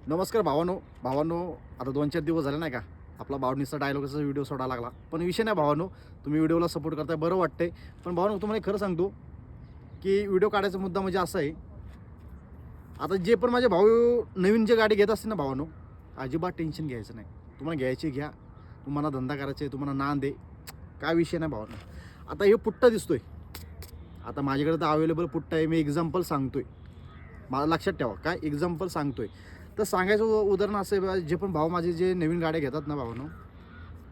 नमस्कार भावांनो. आता 2-4 दिवस झाले नाही का आपला बावडणीचा डायलॉगचा व्हिडिओ सोडायला लागला. पण विषय नाही भावांनो, तुम्ही व्हिडिओला सपोर्ट करताय बरं वाटतंय. पण भावांनो तुम्हाला खरं सांगतो की व्हिडिओ काढायचा मुद्दा म्हणजे असा आहे, आता जे पण माझे भाऊ नवीन जे गाडी घेत असतील ना भावांनो, अजिबात टेन्शन घ्यायचं नाही. तुम्हाला घ्यायची घ्या, तुम्हाला धंदा करायचा आहे, तुम्हाला नांद आहे, काय विषय नाही भावांनो. आता हे पुट्टा दिसतोय, आता माझ्याकडे तर अवेलेबल पुट्टा आहे. मी एक्झाम्पल सांगतोय, मला लक्षात ठेवा काय एक्झाम्पल सांगतोय. तर सांगायचं उदाहरण असं आहे बघा, जे पण भाऊ माझे जे नवीन गाड्या घेतात ना भावांनो,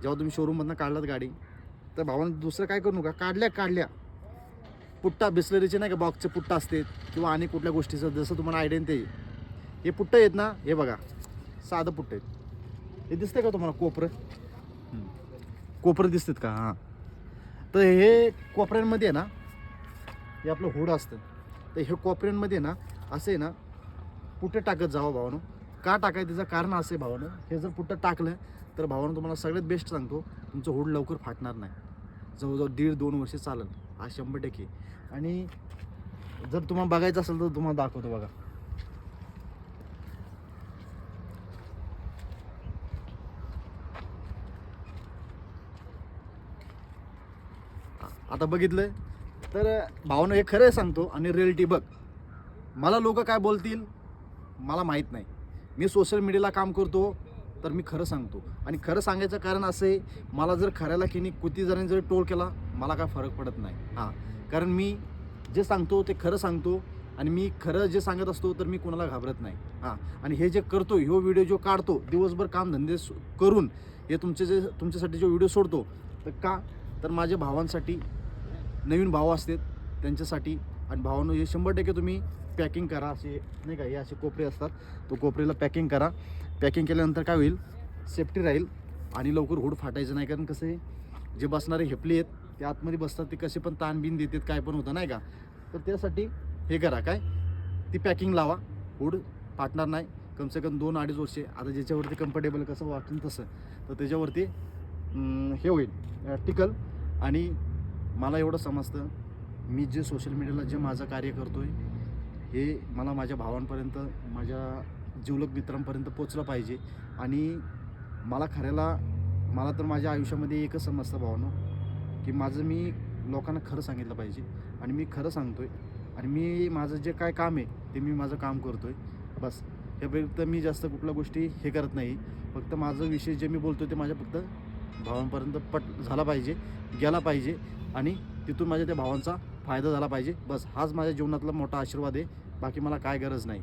जेव्हा तुम्ही शोरूममधनं काढलात गाडी, तर भावांनो दुसरं काय करू नका, काढल्या पुट्टा बिस्लरीचे नाही का बॉक्सचे पुट्टा असते किंवा आणि कुठल्या गोष्टीचं जसं तुम्हाला आयडिया ते हे पुट्टे आहेत ना, हे बघा साधं पुट्टे आहेत. हे दिसतंय का तुम्हाला कोपरं दिसतात का? हां, तर हे कोपऱ्यांमध्ये आहे ना, हे आपलं हुड असतं. तर हे कोपऱ्यांमध्ये ना असं आहे ना पुट्टे टाकत जावं भावानं. का टाकायचं त्याचं कारण असं आहे भावानं, हे जर पुट्टं टाकलं तर भावानं तुम्हाला सगळ्यात बेस्ट सांगतो, तुमचं हुड लवकर फाटणार नाही. जवळजवळ 1.5-2 वर्ष चालेल हा 100%. आणि जर तुम्हाला बघायचं असेल तर तुम्हाला दाखवतो बघा. आता बघितलं तर भावानं हे खरं सांगतो आणि रिअलिटी बघ. मला लोक काय बोलतील मला माहीत नाही. मी सोशल मीडियाला काम करतो तर मी खरं सांगतो. आणि खरं सांगायचं कारण असं आहे, मला जर खऱ्याला की नाही किती जणांनी जर टोल केला मला काय फरक पडत नाही. हां, कारण मी जे सांगतो ते खरं सांगतो आणि मी खरं जे सांगत असतो तर मी कोणाला घाबरत नाही. हां, आणि हे जे करतो, ह्यो व्हिडिओ जो काढतो दिवसभर कामधंदे करून हे तुमच्यासाठी जो व्हिडिओ सोडतो, तर का तर माझ्या भावांसाठी, नवीन भाव असतात त्यांच्यासाठी. आणि भावांनो हे 100% तुम्ही पॅकिंग करा. असे नाही का, हे असे कोपरे असतात, तो कोपऱ्याला पॅकिंग करा. पॅकिंग केल्यानंतर काय होईल, सेफ्टी राहील आणि लवकर हुड फाटायचं नाही. कारण कसं आहे, जे बसणारे हेपले आहेत ते आतमध्ये बसतात, ते कसे पण ताण बिन देतात, काय पण होतं नाही का. तर त्यासाठी हे करा, काय ती पॅकिंग लावा, हुड फाटणार नाही. कमसे कम 2-2.5 वर्षे. आता ज्याच्यावरती कम्फर्टेबल कसं वाटेल तसं, तर त्याच्यावरती हे होईल टिकल. आणि मला एवढं समजतं, मी जे सोशल मीडियाला जे माझं कार्य करतो आहे हे मला माझ्या भावांपर्यंत, माझ्या जिवलग मित्रांपर्यंत पोचलं पाहिजे. आणि मला तर माझ्या आयुष्यामध्ये एकच समजतं भावानो, की मी लोकांना खरं सांगितलं पाहिजे. आणि मी खरं सांगतो आहे आणि मी माझं जे काय काम आहे ते मी माझं काम करतो आहे बस. ह्या व्यतिरिक्त मी जास्त कुठल्या गोष्टी हे करत नाही. फक्त माझं विषय जे मी बोलतो ते माझ्या फक्त भावांपर्यंत झाला पाहिजे, गेला पाहिजे आणि तिथून माझ्या त्या भावांचा फायदा झाला पाहिजे. बस हाच माझ्या जीवनातला मोठा आशीर्वाद आहे. बाकी मला काय गरज नाही.